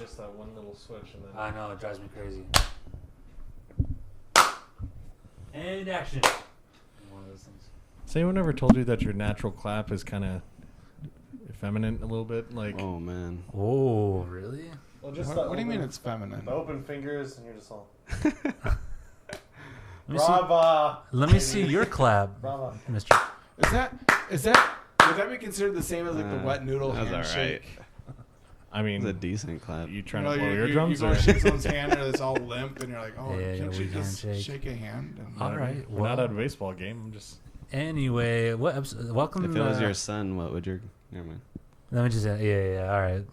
just that one little switch, and then I know, it drives me crazy. And action. One of those things. Has anyone ever told you that your natural clap is kind of effeminate a little bit? Like, Oh man. Oh, really? well, just What do you mean it's feminine? the open fingers, and you're just all Let me see, brava. let me see your clap, Brava. Mister. Is that would that be considered the same as like the wet noodle That's handshake? I mean, It's a decent clap. you You trying know, to blow you eardrums? go or? shake someone's hand and it's all limp, and you're like, oh, Yeah, can't you weak just handshake. shake a hand? And All right. We're not at a baseball game. I'm just. Anyway, what episode? Welcome. If it was your son, what would your... Never mind. Let me just. Yeah. All right.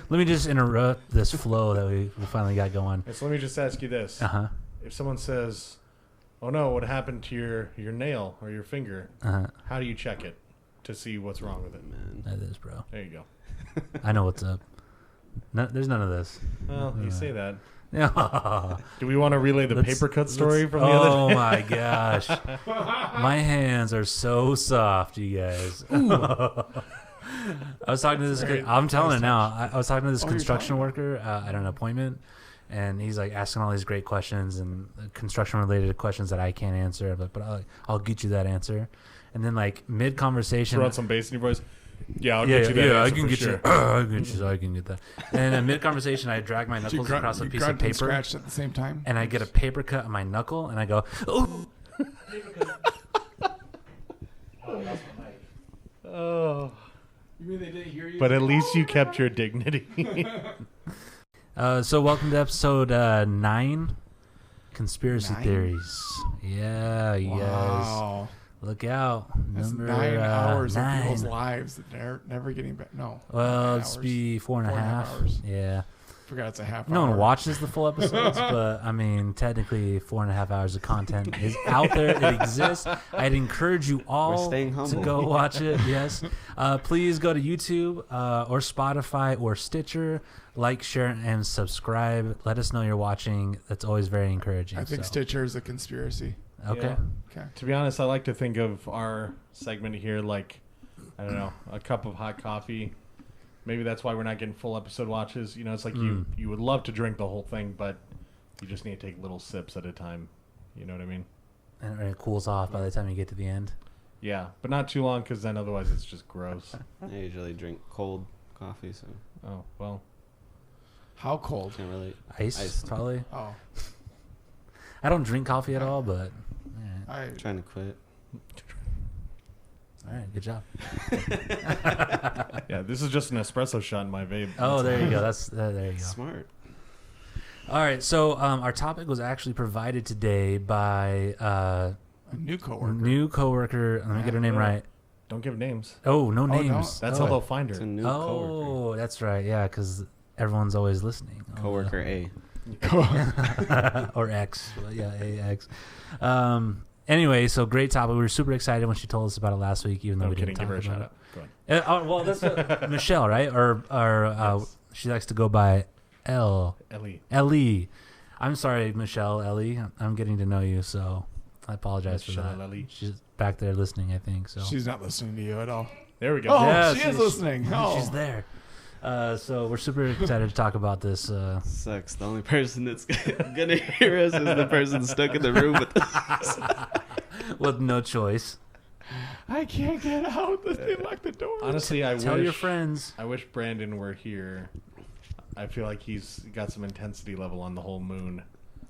Let me just interrupt this flow that we finally got going. So let me just ask you this: Uh-huh. if someone says, "Oh no, what happened to your nail or your finger?" Uh-huh. How do you check it to see what's wrong with it? Man. That is, bro. There you go. I know what's up. No, there's none of this. Well, you say that. Oh Do we want to relay the paper cut story from the other day? Oh my gosh. My hands are so soft, you guys. I was talking to this. I'm telling it now. I was talking to this construction worker at an appointment, and he's like asking all these great questions and construction related questions that I can't answer. But I'll get you that answer. And then like mid conversation, Throw out some bass in your voice. Yeah, I'll get you that. I answer can for get sure. you. I can get that. And in mid conversation, I drag my Did you knuckles grunt, across a you piece of grunt and paper, scratched at the same time? and I get a paper cut on my knuckle, and I go, "Oh." Oh. You mean they didn't hear you? But at least you kept your dignity. So welcome to episode 9, conspiracy 9? theories. Yeah, you guys, Wow. look out. That's Number 9 hours 9. of people's lives that they're never getting back. No. Well, 9 it's hours. be 4.5 hours. Yeah. Forgot it's a half No hour. one watches the full episodes, but I mean, technically 4.5 hours of content is out there. It exists. I'd encourage you all staying to humble. go watch it. Yes. Please go to YouTube or Spotify or Stitcher. Like, share, and subscribe. Let us know you're watching. That's always very encouraging. I think so. Stitcher is a conspiracy. Okay. Yeah. Okay. To be honest, I like to think of our segment here like, I don't know, a cup of hot coffee. Maybe that's why we're not getting full episode watches. You know, it's like you would love to drink the whole thing, but you just need to take little sips at a time. You know what I mean? And it cools off by the time you get to the end. Yeah, but not too long because then otherwise it's just gross. I usually drink cold coffee, so Oh, well. How cold? can't relate. Ice, probably. Oh. I don't drink coffee at all, but I Trying to quit. all right, good job. Yeah, this is just an espresso shot in my vape. Oh, there you go. There you go. Smart. All right, so our topic was actually provided today by a new coworker. new coworker. Let me get her name right. Don't give names. Oh, no no. names. That's oh. how they'll find It's a her. new coworker. Oh, that's right. Yeah, because everyone's always listening. Coworker A. Or X. Well, yeah, AX. Anyway, so great topic. We were super excited when she told us about it last week, even though No we kidding. didn't Give talk her a about shout out. Go ahead. Well, that's Michelle, right? Or Yes. she likes to go by Ellie. Ellie. I'm sorry, Michelle, Ellie. I'm getting to know you, so I apologize for Michelle that. Ellie. She's back there listening, I think. So She's not listening to you at all. There we go. Oh, Yeah, she is she's- listening. Oh. she's there. So we're super excited to talk about this. Sucks. The only person that's gonna hear us is the person stuck in the room with us. With no choice. I can't get out. They locked the door. Honestly, Tell your friends. I wish Brandon were here. I feel like he's got some intensity level on the whole moon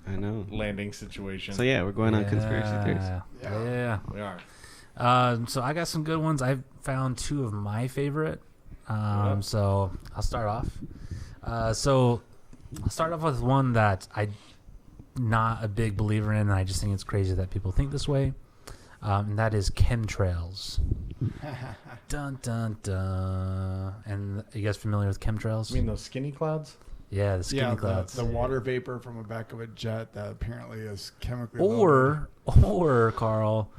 I know. landing situation. So yeah, we're going on conspiracy theories. Yeah. We are. So I got some good ones. I've found 2 of my favorite. So I'll start off. So I'll start off with one that I'm not a big believer in, and I just think it's crazy that people think this way. And that is chemtrails. Dun dun dun. And are you guys familiar with chemtrails? You mean those skinny clouds? Yeah, the skinny clouds. The water vapor from the back of a jet that apparently is chemically or Carl,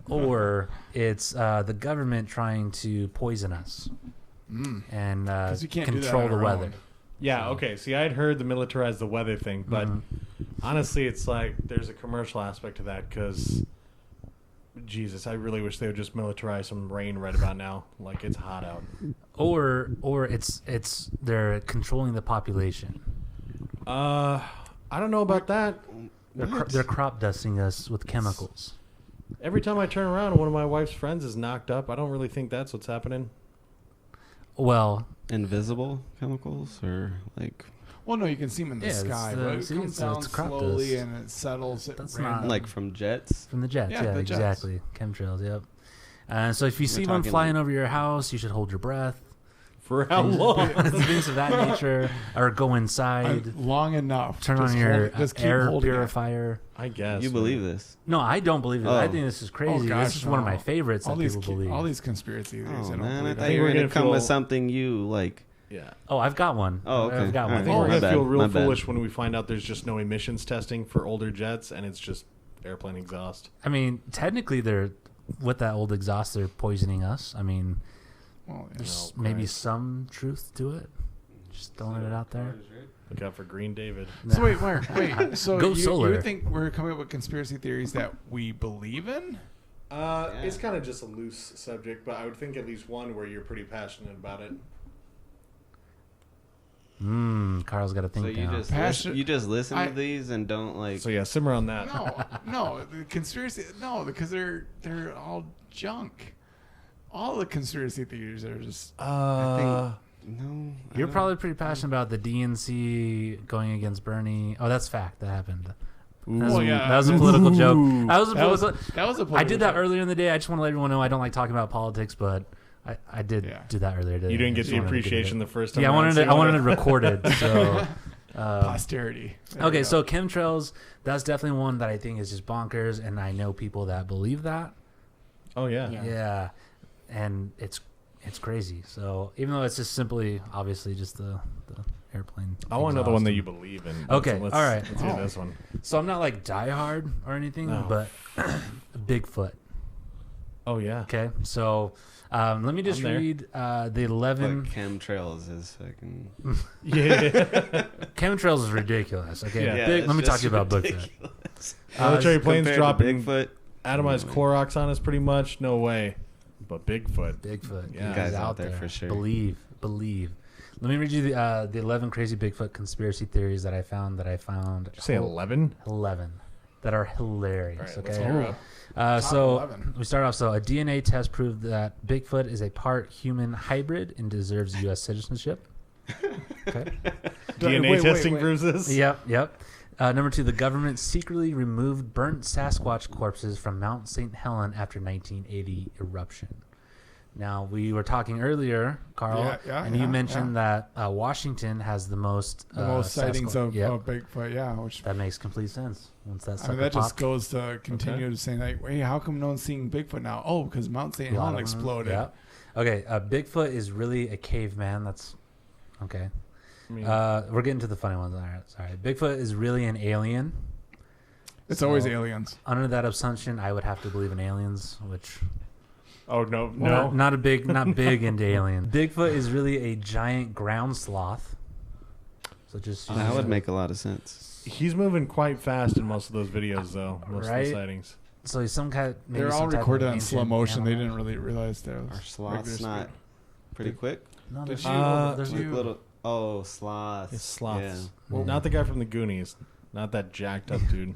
or it's the government trying to poison us and 'Cause you can't do that control on the our weather. own. Yeah, okay. See, I'd heard the militarize the weather thing, but Mhm. honestly, it's like there's a commercial aspect to that because Jesus, I really wish they would just militarize some rain right about now. Like, it's hot out. Or it's they're controlling the population. I don't know about that. They're crop dusting us with chemicals. Every time I turn around, one of my wife's friends is knocked up. I don't really think that's what's happening. Well, Invisible chemicals or like Well, no, you can see them in the Yeah, sky, it's the- but it see, comes it's- down it's crop slowly dust. and it settles. At That's random. not- like from jets. from the jets. Yeah, Yeah, the jets. exactly. Chemtrails. Yep. And so if you see one talking flying like- over your house, you should hold your breath. For how long? Things of that nature, or go inside. long enough. Turn Just on your hold- just keep air holding it. purifier. I guess. You believe this? No, I don't believe it. I Oh. think this is crazy. gosh, This is one of my no. favorites All that these, people believe. all these conspiracy theories. Oh I don't man, I believe thought in. you were we're gonna gonna come with feel- something you like. Yeah. Oh, I've got one. Oh, okay. I've got I one. I think Oh, we're my going to bad, feel real my bad. foolish when we find out there's just no emissions testing for older jets and it's just airplane exhaust. I mean, technically, they're with that old exhaust. They're poisoning us. I mean, Well, yeah. there's No, maybe Christ. some truth to it. Just throwing it out there. Look out for Green David. So wait. So Go you solar. think we're coming up with conspiracy theories that we believe in? It's kind of just a loose subject, but I would think at least one where you're pretty passionate about it. Carl's got to think So you now. just Passion- you just listen I- to these and don't like. So yeah, simmer on that. No, the conspiracy. No, because they're all junk. All the conspiracy theories are just. no, I You're don't- probably pretty passionate about the DNC going against Bernie. Oh, that's fact. That happened. Well, yeah, that was a that's- political joke. That was a That was political. that was a. I did that political- earlier in the day. I just want to let everyone know I don't like talking about politics, but I did Yeah. do that earlier today. You didn't I get just the wanted to get appreciation it. the first time. Yeah, I around, wanted so it. you I wanted it recorded. So. Posterity. There we Okay, go. so chemtrails, that's definitely one that I think is just bonkers, and I know people that believe that. Oh yeah. Yeah, and it's crazy. So even though it's just simply, obviously, just the airplane. I want to know the one that exhaust. you believe in. Okay, Let's, all right. Let's hear Oh. this one. So I'm not like diehard or anything, No. but Bigfoot. Oh yeah. Okay, so let me just I'm there. read the 11 But chemtrails is fucking. Yeah. chemtrails is ridiculous. Okay, Yeah, let me it's talk to you just about Bigfoot. ridiculous. Military planes Compared to dropping Bigfoot. atomized Clorox on us, pretty much. No way. But Bigfoot. Bigfoot, Yeah. he's Guys out out there for sure. Believe. Let me read you the 11 crazy Bigfoot conspiracy theories that I found. Did you say 11? 11 that are hilarious. All right, let's okay. hear it. So 11. we start off. So a DNA test proved that Bigfoot is a part human hybrid and deserves U.S. citizenship. Okay. DNA testing proves this? Yep. Number 2, the government secretly removed burnt Sasquatch corpses from Mount St. Helen after 1980 eruption. Now, we were talking earlier, Carl, and you mentioned that Washington has the most sightings Sasquatch. of Yep. Bigfoot. Yeah, which That makes complete sense. Once that I sucker mean, that just popped. goes to continue to saying like, hey, how come no one's seeing Bigfoot now? Oh, because Mount St. A lot Helen of them. exploded. Yeah. Okay, Bigfoot is really a caveman. That's okay. I mean, We're getting to the funny ones. All right, sorry. Bigfoot is really an alien. It's So, always aliens. Under that assumption, I would have to believe in aliens, which oh, no. not big into aliens. Bigfoot is really a giant ground sloth. So just That would make a lot of sense. He's moving quite fast in most of those videos, though. Most of Right? the sightings. so he's some kind. Maybe They're all some type of recorded on ancient slow motion. They animal. didn't really realize there was Are sloths regular not speed. pretty quick? No, there's, Did there's Like you- little sloths. It's sloths. Yeah. Not the guy from the Goonies. Not that jacked up dude.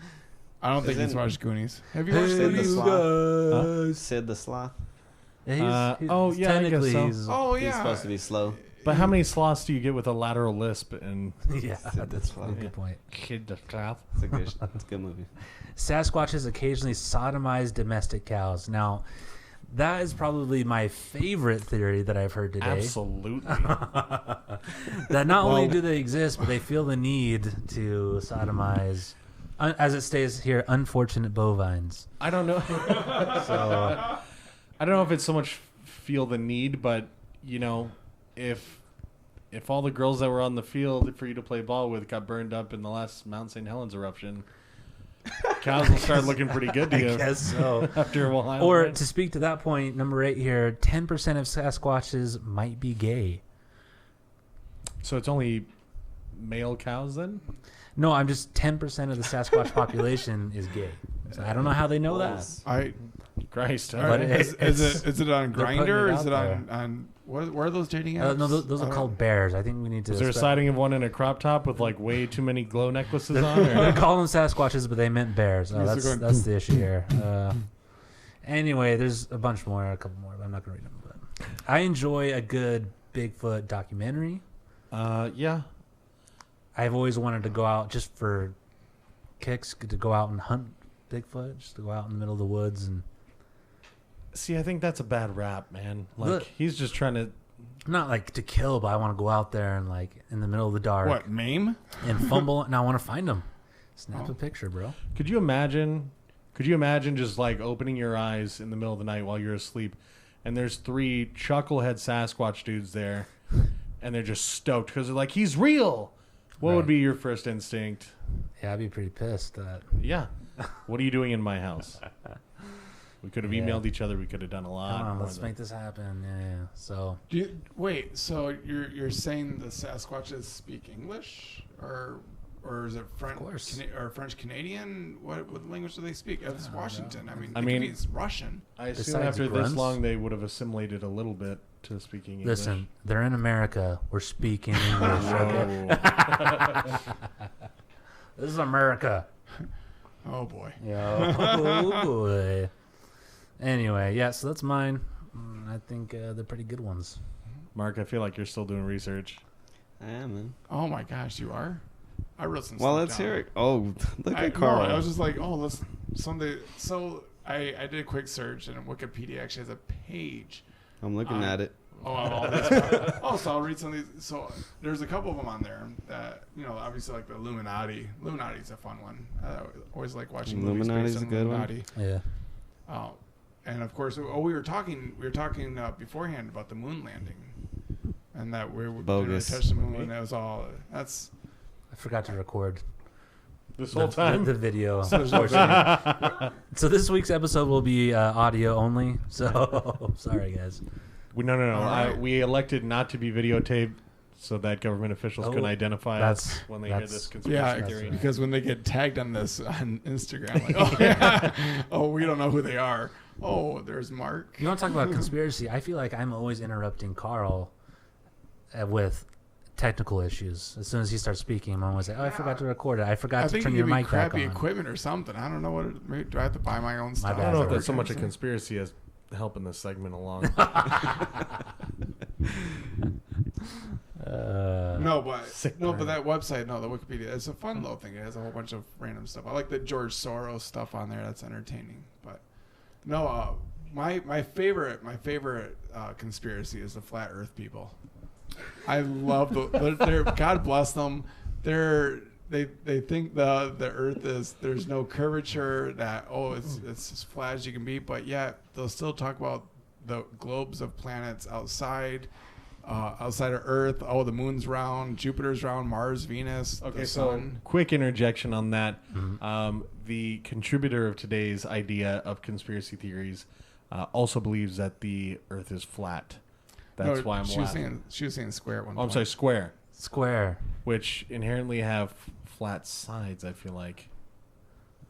I don't think he's Isn't- watched Goonies. Have you watched Sid the Goonies? sloth. Sid the sloth. Yeah, oh, yeah, I guess technically so. he's. Oh He's yeah. supposed to be slow. But how many sloths do you get with a lateral lisp and yeah, Sid the that's a sloth. good point. kid the sloth? It's a good movie. Sasquatches occasionally sodomize domestic cows. Now, that is probably my favorite theory that I've heard today. Absolutely. That not only do they exist, but they feel the need to sodomize, as it states here, unfortunate bovines. I don't know. So, I don't know if it's so much feel the need, but you know, if all the girls that were on the field for you to play ball with got burned up in the last Mount St. Helens eruption, cows will start looking pretty good to I you guess so. after a while. Or right? to speak to that point, number 8 here, 10% of Sasquatches might be gay. So it's only male cows then? No, I'm just 10% of the Sasquatch population is gay. So I don't know how they know that. Christ. But is it on they're putting Grindr? it Is it out on where are those dating apps? No, those are called bears. I think we need to. Was there a sighting of one in a crop top with like way too many glow necklaces on? They're Or? calling them Sasquatches, but they meant bears. Oh, that's the issue here. Anyway, there's a bunch more, a couple more, but I'm not gonna read them. But I enjoy a good Bigfoot documentary. Yeah. I've always wanted to go out just for kicks, to go out and hunt Bigfoot, just to go out in the middle of the woods and. See, I think that's a bad rap, man. Like he's just trying to. Not like to kill, but I want to go out there and like in the middle of the dark. What, maim? And fumble, and I want to find them. Snap a picture, bro. Could you imagine just like opening your eyes in the middle of the night while you're asleep, and there's 3 chucklehead Sasquatch dudes there, and they're just stoked because they're like, he's real. What would be your first instinct? Yeah, I'd be pretty pissed. Yeah. What are you doing in my house? We could have Yeah. emailed each other. We could have done a lot. Come on, more let's than- make this happen. Yeah. So Wait, so you're saying the Sasquatches speak English or is it French course. or French Canadian? What language do they speak? It's Washington. I mean, it's Russian. I assume Besides after this grunts? long, they would have assimilated a little bit to speaking English. listen, they're in America. We're speaking English. Okay? Oh. This is America. Oh boy. Yeah. Oh boy. Anyway, yeah. So that's mine. I think they're pretty good ones. Mark, I feel like you're still doing research. I am, man. Oh my gosh, you are. I wrote some. Well, stuff let's down. hear it. Oh, look I at Carl. I was just like, oh, let's someday. So I did a quick search, and Wikipedia actually has a page. I'm looking at it. Oh, of all this stuff. Oh, so I'll read some of these. So there's a couple of them on there that obviously like the Illuminati. Illuminati's a fun one. I always like watching movies Illuminati's based a on good one. Illuminati. Yeah. Oh, and of course, we were talking beforehand about the moon landing, and that we were going to Bogus. touch the moon, and that was all. That's I forgot to record This whole time? the video. So there's no unfortunately. So this week's episode will be audio only. So sorry, guys. No. All right. We elected not to be videotaped so that government officials Oh, can identify us when they hear that's- this conspiracy yeah, theory. because when they get tagged on this on Instagram, like, oh yeah, oh we don't know who they are. Oh, there's Mark. You want to talk about conspiracy? I feel like I'm always interrupting Carl with technical issues. As soon as he starts speaking, I'm always like, "Oh, I forgot to record it. I forgot I to think turn you your give me mic back crappy on." equipment or something. I don't know what. Maybe, do I have to buy my own stuff? bad. I don't know if Is that that's so what much a you're saying? conspiracy as helping this segment along. But that website, the Wikipedia, it's a fun little thing. It has a whole bunch of random stuff. I like the George Soros stuff on there. That's entertaining. But no, my favorite conspiracy is the flat Earth people. I love they're God bless them. They think the Earth there's no curvature, that it's as flat as you can be, but yet they'll still talk about the globes of planets outside of Earth. Oh, the moon's round, Jupiter's round, Mars, Venus, Okay, the so sun. quick interjection on that. The contributor of today's idea of conspiracy theories also believes that the Earth is flat. That's why I'm laughing. She was saying square at one Oh, I'm point. sorry, square, Square. which inherently have flat sides, I feel like.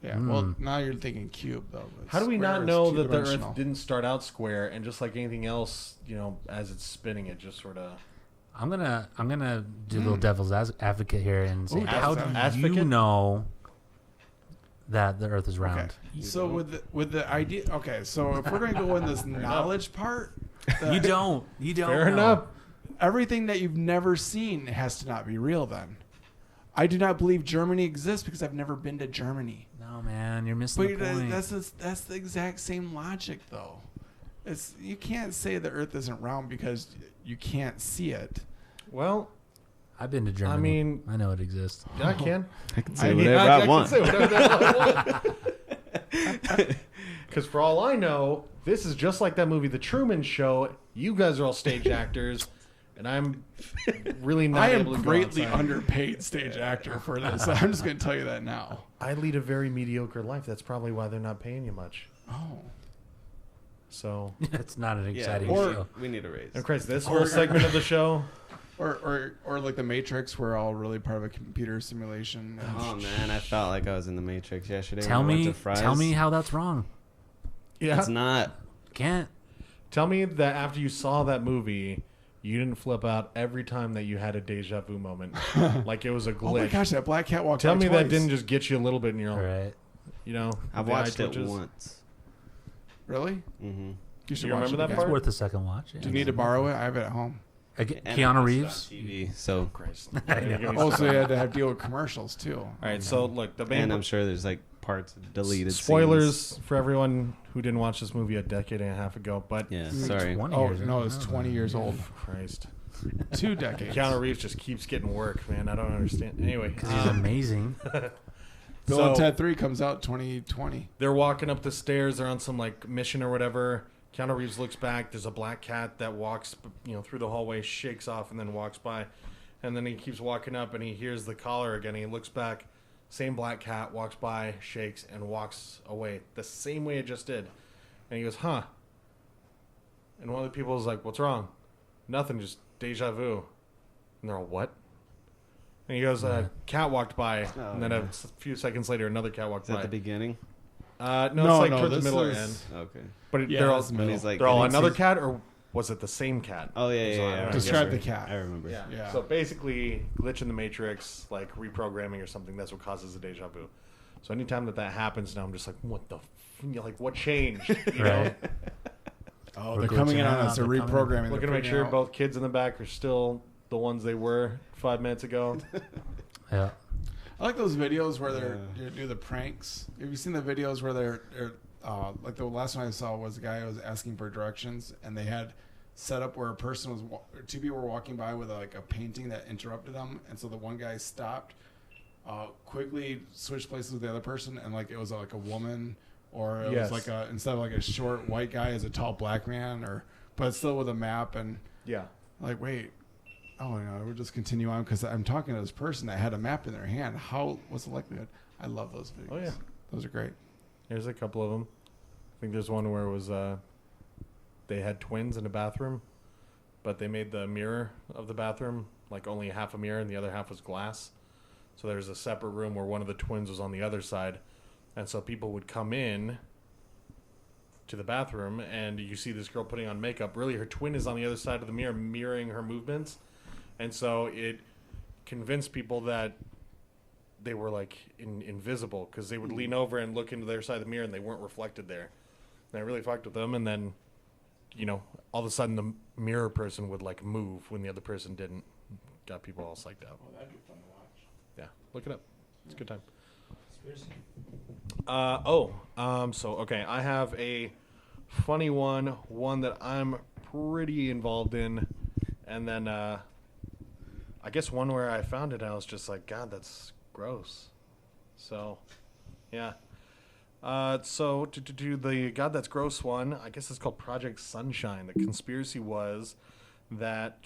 Yeah, well, now you're thinking cube, though. but How do we square not is know that the two-dimensional. Earth didn't start out square, and just like anything else, as it's spinning, it just sort of... I'm gonna do a little devil's advocate here and say, Ooh, how do devil's you advocate? know that the Earth is round? Okay. So with the idea, okay. So if we're going to go in this knowledge part, You don't. Fair know. enough. everything that you've never seen has to not be real. Then, I do not believe Germany exists because I've never been to Germany. No, man, you're missing But the point. that's the exact same logic, though. You can't say the Earth isn't round because you can't see it. Well, I've been to Germany. mean- I know it exists. I can. I can say whatever I want. Because for all I know, this is just like that movie, The Truman Show. You guys are all stage actors, and I'm really not I am able to go greatly outside. underpaid stage actor for this. I'm just going to tell you that now. I lead a very mediocre life. That's probably why they're not paying you much. Oh. So, It's not an exciting Or- show. We need a raise. and Christ, this whole segment of the show. Or like the Matrix, we're all really part of a computer simulation. And Oh man, I felt like I was in the Matrix yesterday. Tell when I went me, to Fry's. tell me how that's wrong. Yeah. It's not. Can't. Tell me that after you saw that movie, you didn't flip out every time that you had a deja vu moment, like it was a glitch. oh my gosh, that black cat walked Tell by me twice. that didn't just get you a little bit in your, Right. you know. I've the eye watched it twitches. once. Really? Mm-hmm. You should You watch remember it that again. part? It's worth a second watch. Yeah. Do you need to borrow it? I have it at home. Keanu Reeves. TV, so Christ. Oh, so you had to have deal with commercials too. All right, so look, the main and I'm sure there's like parts deleted. spoilers for everyone who didn't watch this movie a decade and a half ago. But Yeah, Like sorry. 20 Oh years, no, I it's don't know. 20 years old. Christ, 2 decades. Keanu Reeves just keeps getting work, man. I don't understand. Anyway, Because he's amazing. Bill and so- Ted 3 comes out 2020. they're walking up the stairs. They're on some like mission or whatever. Keanu Reeves looks back. There's a black cat that walks, through the hallway, shakes off, and then walks by. And then he keeps walking up, and he hears the caller again. He looks back. Same black cat walks by, shakes, and walks away the same way it just did. And he goes, "Huh?" And one of the people is like, "What's wrong?" "Nothing, just deja vu." And they're all, "What?" And he goes, "Cat walked by." Oh, and then yeah. a few seconds later, another cat walked Is that by. the beginning? No, it's No, like no, towards the this middle or is- end. Okay. But Yeah, they're all, that's When he's like, they're all getting another sees- cat, or was it the same cat? Oh yeah, So, yeah, I yeah. don't know. Describe the I cat. remember. Yeah. Yeah. So basically, glitch in the matrix, like reprogramming or something. That's what causes the deja vu. So anytime that happens, now I'm just like, what the? Like, what changed? You know? Right. Oh, We're they're coming in glitching on out, us. They're they're coming. reprogramming. Looking to They're make sure freaking out. both kids in the back are still the ones they were 5 minutes ago. Yeah. I like those videos where they do the pranks. Have you seen the videos where they're like the last one I saw was a guy who was asking for directions, and they had set up where a person was two people were walking by with like a painting that interrupted them, and so the one guy stopped, quickly switched places with the other person, and like it was like a woman, or it Yes. was like instead of like a short white guy as a tall black man, but still with a map, and Yeah. like wait. Oh no, we'll just continue on because I'm talking to this person that had a map in their hand. What's the likelihood? I love those videos. Oh yeah. Those are great. There's a couple of them. I think there's one where it was they had twins in a bathroom, but they made the mirror of the bathroom like only half a mirror and the other half was glass. So there's a separate room where one of the twins was on the other side, and so people would come in to the bathroom and you see this girl putting on makeup. Really, her twin is on the other side of the mirror, mirroring her movements, and so it convinced people that they were like invisible because they would lean over and look into their side of the mirror and they weren't reflected there. And I really fucked with them, and then, all of a sudden the mirror person would like move when the other person didn't. Got people all psyched out. Oh, that'd be fun to watch. Yeah, look it up. It's a good time. So okay, I have a funny one that I'm pretty involved in, and then I guess one where I found it, I was just like, God, that's gross. So, yeah. So to do the God That's Gross one, I guess it's called Project Sunshine. The conspiracy was that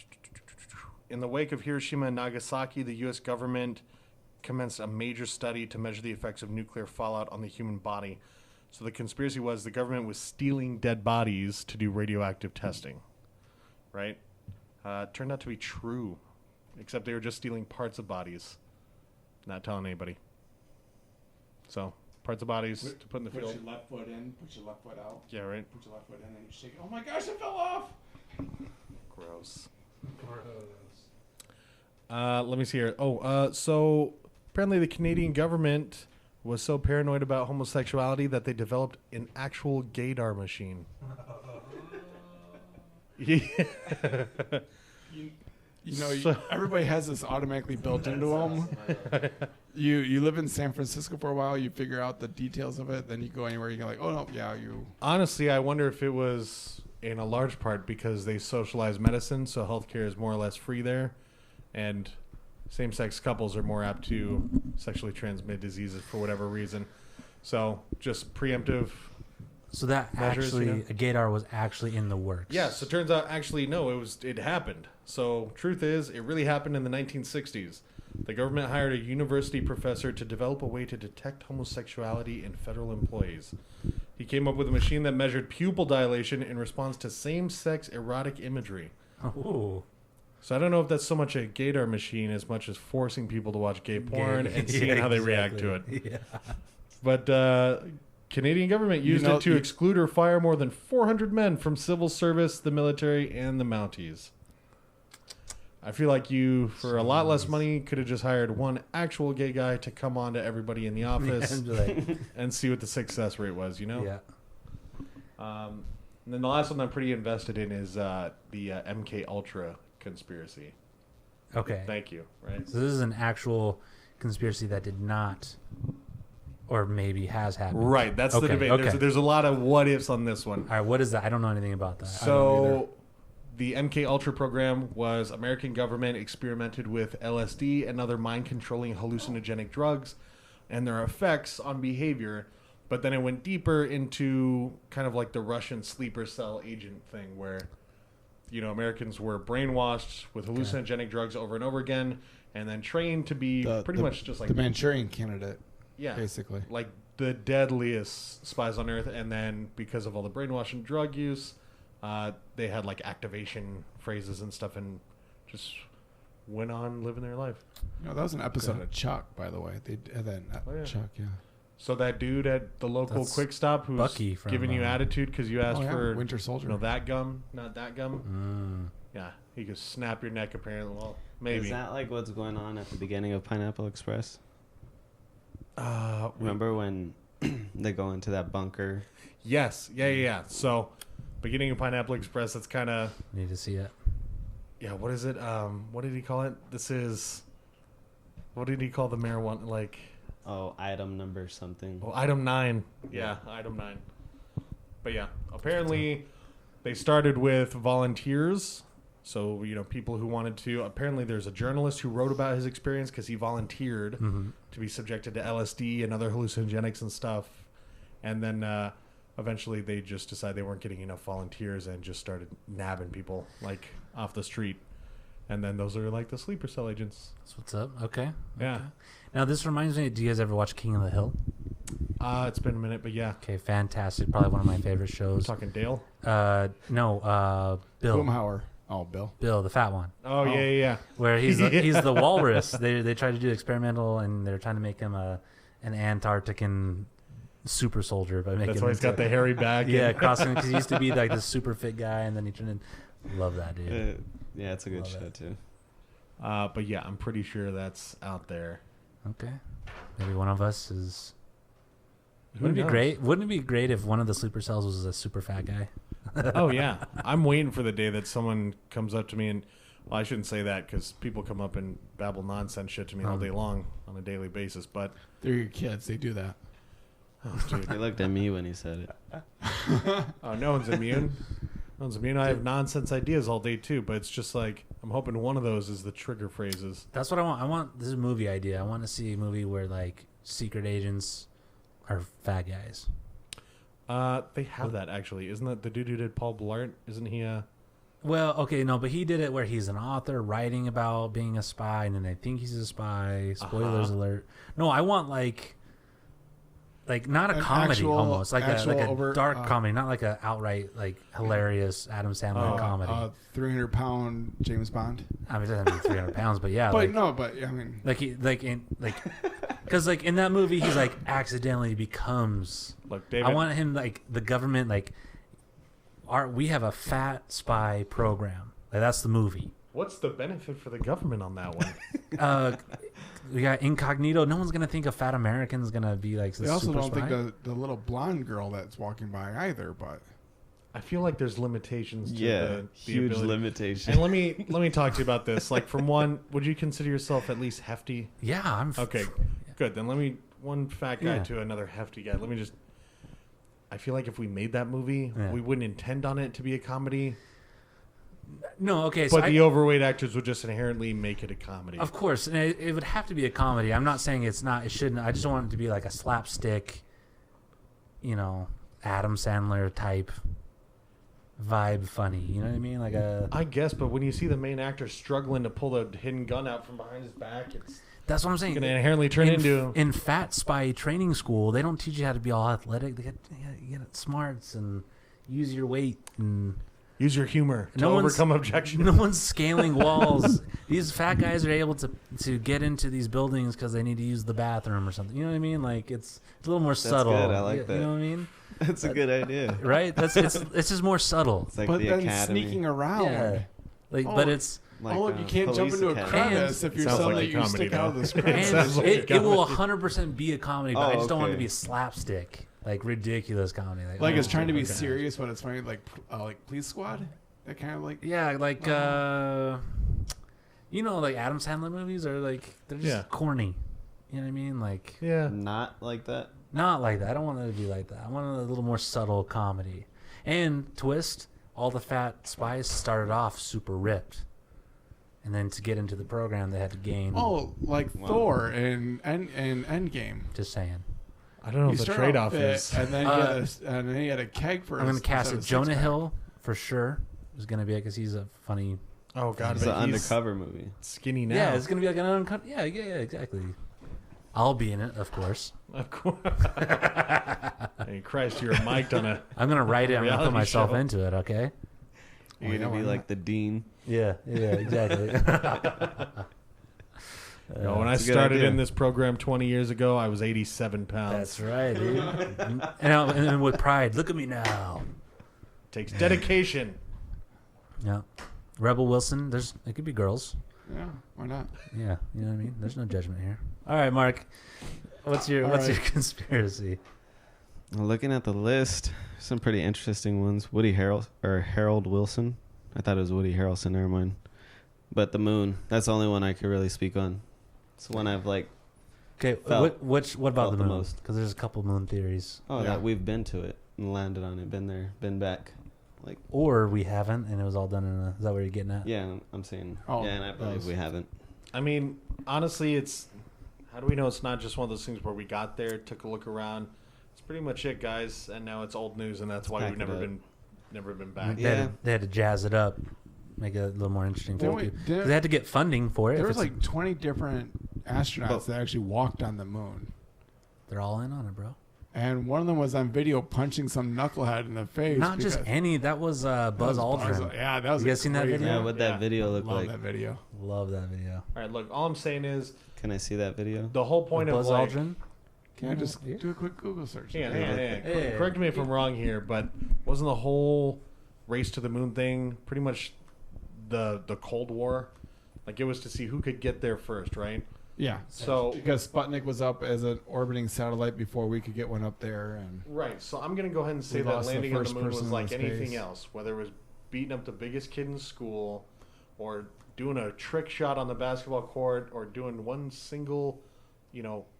in the wake of Hiroshima and Nagasaki, the U.S. government commenced a major study to measure the effects of nuclear fallout on the human body. So the conspiracy was the government was stealing dead bodies to do radioactive testing, right? Turned out to be true, except they were just stealing parts of bodies, not telling anybody. So parts of bodies to put in the Put field. your left foot in, put your left foot out. Yeah, right. Put your left foot in and you shake it. Oh my gosh, it fell off! Gross. Let me see here. So apparently the Canadian government was so paranoid about homosexuality that they developed an actual gaydar machine. Yeah. You know, So- everybody has this automatically built into them. You live in San Francisco for a while, you figure out the details of it, then you go anywhere, you're like, oh no, yeah, you. Honestly, I wonder if it was in a large part because they socialize medicine, so healthcare is more or less free there, and same-sex couples are more apt to sexually transmit diseases for whatever reason. So just preemptive. So that Measures, actually, you know? a gaydar was actually in the works. Yeah, so it turns out actually no, it happened. So truth is, it really happened in the 1960s. The government hired a university professor to develop a way to detect homosexuality in federal employees. He came up with a machine that measured pupil dilation in response to same-sex erotic imagery. Oh. So I don't know if that's so much a gaydar machine as much as forcing people to watch gay porn and seeing how they react to it. Yeah. But Canadian government used it to exclude or fire more than 400 men from civil service, the military, and the Mounties. I feel like you, for a lot less money, could have just hired one actual gay guy to come on to everybody in the office and see what the success rate was, you know? Yeah. And then the last one I'm pretty invested in is the MK Ultra conspiracy. Okay. Thank you. Right. So this is an actual conspiracy that did not, or maybe has happened. Right. That's the debate. Okay. There's a lot of what ifs on this one. All right. What is that? I don't know anything about that. So the MK Ultra program was American government experimented with LSD and other mind-controlling hallucinogenic drugs and their effects on behavior. But then it went deeper into kind of like the Russian sleeper cell agent thing where, you know, Americans were brainwashed with hallucinogenic drugs over and over again and then trained to be pretty much just like the Manchurian Candidate. Yeah. Basically. Like the deadliest spies on Earth. And then because of all the brainwashing drug use, they had like activation phrases and stuff and just went on living their life. You know, that was an episode of Chuck, by the way. They had that Chuck, yeah. So that dude at the local Quick Stop who's Bucky from, giving you attitude because you asked for Winter Soldier. You know, that gum, not that gum. Yeah, he could snap your neck apparently. Well, maybe. Is that like what's going on at the beginning of Pineapple Express? Remember when they go into that bunker? Yes. Yeah. So, beginning of Pineapple Express, that's kind of... Need to see it. Yeah, what is it? What did he call it? This is... What did he call the marijuana? Like... Oh, item number something. Oh, item 9. Yeah, item 9. But yeah, apparently they started with volunteers. So, you know, people who wanted to... Apparently there's a journalist who wrote about his experience because he volunteered to be subjected to LSD and other hallucinogenics and stuff. And then eventually they just decided they weren't getting enough volunteers and just started nabbing people, like, off the street. And then those are, like, the sleeper cell agents. That's what's up. Okay. Yeah. Now, this reminds me, do you guys ever watch King of the Hill? It's been a minute, but yeah. Okay, fantastic. Probably one of my favorite shows. Talking Dale? No, Bill. Boomhauer. Oh, Bill. Bill, the fat one. Oh, yeah. Where he's he's the walrus. They tried to do experimental, and they're trying to make him an Antarctican super soldier by making. That's why he's got the hairy back. Yeah, crossing because he used to be like this super fit guy, and then he turned in. Love that dude. Yeah, it's a good show too. But yeah, I'm pretty sure that's out there. Okay, maybe one of us is. Who Wouldn't it knows? be great? Wouldn't it be great if one of the sleeper cells was a super fat guy? Oh yeah, I'm waiting for the day that someone comes up to me and, well, I shouldn't say that because people come up and babble nonsense shit to me all day long on a daily basis. But They're your kids. They do that. oh, dude, He looked at me when he said it. oh, no one's immune. No one's immune. I have nonsense ideas all day too, but it's just like I'm hoping one of those is the trigger phrases. That's what I want. I want this is a movie idea. I want to see a movie where like secret agents are fat guys. They have that actually. Isn't that the dude who did Paul Blart? Isn't he Well, okay, no, but he did it where he's an author writing about being a spy, and then I think he's a spy. Spoilers alert. No, I want like not a An comedy actual- almost, like actual a over- dark comedy, not like a outright like hilarious Adam Sandler comedy. 300-pound James Bond. I mean, it doesn't have to be 300 pounds, but yeah, But like, I mean, because like in that movie, he's like accidentally becomes. Look, David? I want him like the government like. We have a fat spy program. Like, that's the movie. What's the benefit for the government on that one? We got incognito. No one's gonna think a fat American's gonna be like. they This also super don't spy. think the little blonde girl that's walking by either. But I feel like there's limitations to the huge ability. limitation. And let me talk to you about this. Like, from one, would you consider yourself at least hefty? Yeah, I'm. Okay, good. Then one fat guy Yeah. to another hefty guy. Let me just. I feel like if we made that movie, Yeah. we wouldn't intend on it to be a comedy, No, okay, but so the overweight actors would just inherently make it a comedy. of course, and it would have to be a comedy. I'm not saying it's not. It shouldn't. I just want it to be like a slapstick, Adam Sandler type vibe, funny. You know what I mean? Like a. I guess, but when you see the main actor struggling to pull the hidden gun out from behind his back, it's That's what I'm saying. Going to inherently turn into... In Fat Spy training school, they don't teach you how to be all athletic. They get smarts and use your weight and... Use your humor to overcome objection. No one's scaling walls. These fat guys are able to get into these buildings because they need to use the bathroom or something. You know what I mean? Like it's a little more subtle. Good. I like that. You know what I mean? That's a good idea. Right? It's just more subtle. It's like but the then academy. sneaking around. Yeah. But it's... Like, you can't jump into a crevice if you're Sounds like suddenly a you stick comedy, out of though. this and crevice. it will 100% be a comedy, but I just don't want it to okay. be slapstick, like ridiculous comedy. Like it's trying to be okay. serious, but it's funny. Like Police Squad. That kind of like. Yeah, like like Adam Sandler movies are like they're just corny. You know what I mean? Like Not like that. not like that. I don't want it to be like that. I want a little more subtle comedy. And twist: all the fat spies started off super ripped, and then to get into the program, they had to gain. Oh, like Thor and Endgame. Just saying. I don't know You what the start trade-off off fit, is. and then he had a keg for. I'm gonna cast instead it. of a Jonah six-pack. Hill for sure is gonna be because he's a funny. Oh, God. It's but an he's undercover movie. skinny now. Yeah, it's gonna be like an uncut. Yeah, exactly. I'll be in it, of course. Of course. Hey, Christ, you're mic'd on a... I'm gonna write it. I'm gonna put Reality myself show. into it. Okay. You're gonna be like the dean. Yeah, exactly. When I That's a good started idea. in this program 20 years ago, I was 87 pounds. That's right, dude. and with pride, look at me now. Takes dedication. Yeah, Rebel Wilson. It could be girls. Yeah, why not? Yeah, you know what I mean. There's no judgment here. All right, Mark. What's your conspiracy? Looking at the list, some pretty interesting ones. Harold Wilson. I thought it was Woody Harrelson. Never mind. But the moon. That's the only one I could really speak on. It's the one I've like. Okay, Felt- what about the the moon? most. Because there's a couple moon theories. Oh, Yeah. that we've been to it and landed on it. Been there. Been back. Like. Or we haven't, and it was all done in a... Is that what you're getting at? Yeah, I'm saying. Oh, yeah, and I believe those. we haven't. I mean, honestly, it's... How do we know it's not just one of those things where we got there, took a look around? It's pretty much it, guys. And now it's old news, and that's why Pack we've it never up. been back. Yeah. They had to jazz it up, make it a little more interesting. Didn't For we- people. didn't- They had to get funding for it. There If was it's- like 20 different astronauts But- that actually walked on the moon, they're all in on it, bro. and one of them was on video punching some knucklehead in the face. Not just because- any. That was Buzz Aldrin. Yeah, that was. You guys seen that great- video? Yeah, what that video looked Love like. that video. Love that video. All right, look, all I'm saying is Can I see that video? the whole point of Buzz like... Aldrin. Can I just do a quick Google search? Hang on. Hey. Correct me if I'm wrong here, but wasn't the whole race to the moon thing pretty much the Cold War? Like it was to see who could get there first, right? Yeah. So Because Sputnik was up as an orbiting satellite before we could get one up there, and right. So I'm gonna go ahead and say We that lost the landing on the first moon was person like in anything space. else, whether it was beating up the biggest kid in school, or doing a trick shot on the basketball court, or doing one single,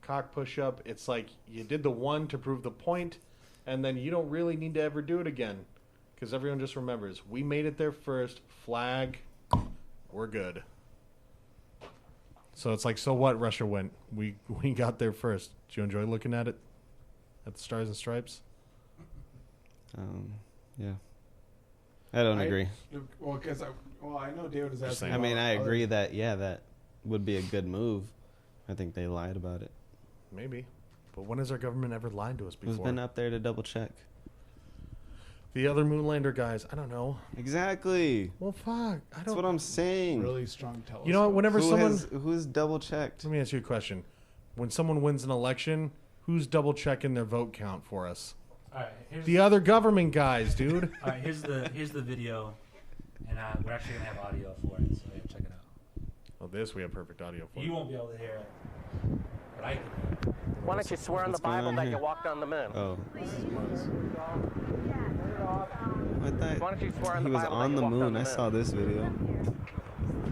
cock push up. It's like you did the one to prove the point, and then you don't really need to ever do it again, because everyone just remembers we made it there first. Flag, we're good. So it's like, so what? Russia went. We got there first. Did you enjoy looking at it? At the Stars and Stripes? Yeah. I don't agree. Well, I know David is asking. saying. I mean, about I other- agree that that would be a good move. I think they lied about it. Maybe. But when has our government ever lied to us Who's before? been up there to double check? The other Moonlander guys, I don't know. Exactly. Well, fuck. I That's don't. what I'm saying. Really strong telescope. You know what? Whenever someone. Who's double checked? Let me ask you a question. When someone wins an election, who's double checking their vote count for us? All right, The other government guys, dude. all right. Here's the video, and we're actually gonna have audio for it, so check it out. Oh, this we have perfect audio for. You won't be able to hear it, but I can. Why don't you swear on the What's going Bible on that here? you walked on the moon? Oh. I Why thought don't you swear on he the was Bible on that the you walked moon. on the I moon? saw this video.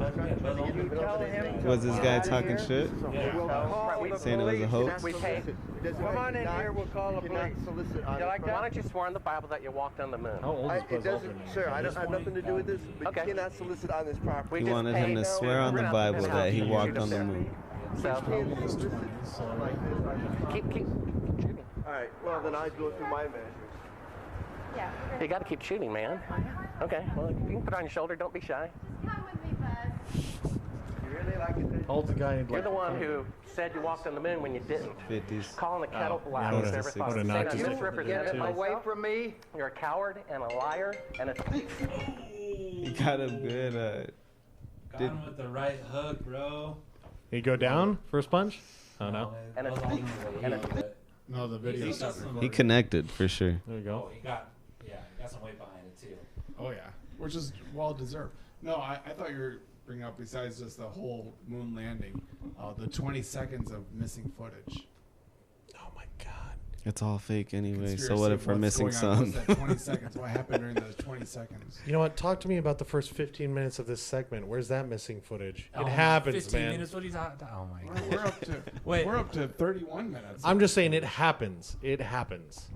You tell him. Was this guy talking shit? Right, Saying it was a hoax? we pay. Come on in here, we'll call the police. You like that? Why don't you swear on the Bible that you walked on the moon? How old is It Buzz doesn't, Aldrin? sir, I don't have nothing to do with this, but Okay. you cannot solicit on this property. We He just wanted him paid to swear on the rent Bible his that he house. walked You on the should moon. So keep shooting. All right, well, then I go through my measures. You got to keep shooting, man. Okay. Well, you can put it on your shoulder. Don't be shy. You really like it? Holds the guy in You're the one who said you walked on the moon when you didn't. 50s. Calling the kettle black. I Who's would've- ever thought would've of knocked saying his that? head. Misrepresented Too. myself. Away from me. You're a coward and a liar and a You got him good. Got him with the right hook, bro. He go down first punch? Oh no. And a No, the video He stuff. got some- He connected for sure. There you Oh, go. he got some weight behind it too. Oh yeah, which is well deserved. No, I thought you were bringing up besides just the whole moon landing, the 20 seconds of missing footage. Oh my god. It's all fake anyway. So Conspiracy what of if we're what's missing going on. some? What's that 20 seconds? What happened during those 20 seconds? You know what? Talk to me about the first 15 minutes of this segment. Where's that missing footage? Oh, It happens, 15 man. minutes. What are you talking? Oh my god. We're up to Wait. We're up to 31 minutes. I'm just saying it happens. It happens.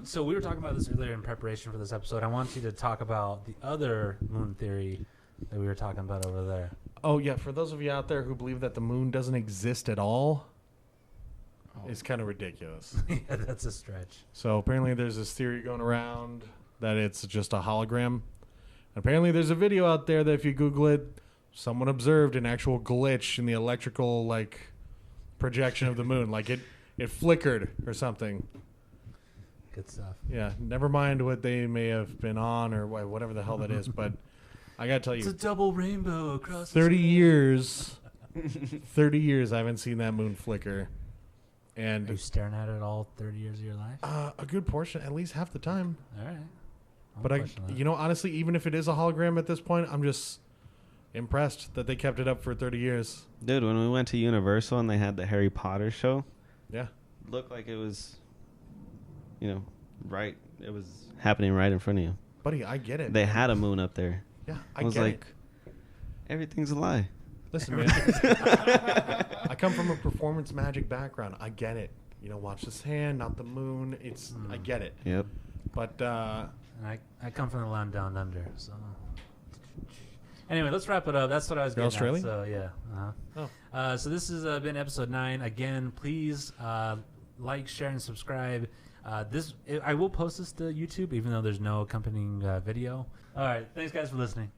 So we were talking about this earlier in preparation for this episode. I want you to talk about the other moon theory that we were talking about over there. Oh yeah, for those of you out there who believe that the moon doesn't exist at all, it's kind of ridiculous. Yeah, that's a stretch. So apparently there's this theory going around that it's just a hologram. Apparently there's a video out there that if you Google it, someone observed an actual glitch in the electrical projection of the moon. Like it flickered or something. Good stuff. Yeah, never mind what they may have been on or whatever the hell that is. But I got to tell It's a you, double rainbow across the 30 sky. years, 30 years I haven't seen that moon flicker. Are you And staring at it all 30 years of your life? a good portion, at least half the time. All right. But honestly, even if it is a hologram at this point, I'm just impressed that they kept it up for 30 years. Dude, when we went to Universal and they had the Harry Potter show, Yeah. looked like it was, right. It was happening right in front of you. Buddy, I get it. They had a moon up there. Yeah, I I was get like, it. everything's a lie. Listen, man. I come from a performance magic background. I get it. Watch this hand, not the moon. I get it. Yep. But I come from the land down under, so. Anyway, let's wrap it up. That's what I was You're getting Australian? at. So yeah. Oh. So this has been episode 9. Again, please like, share, and subscribe. I will post this to YouTube, even though there's no accompanying video. All right, thanks guys for listening.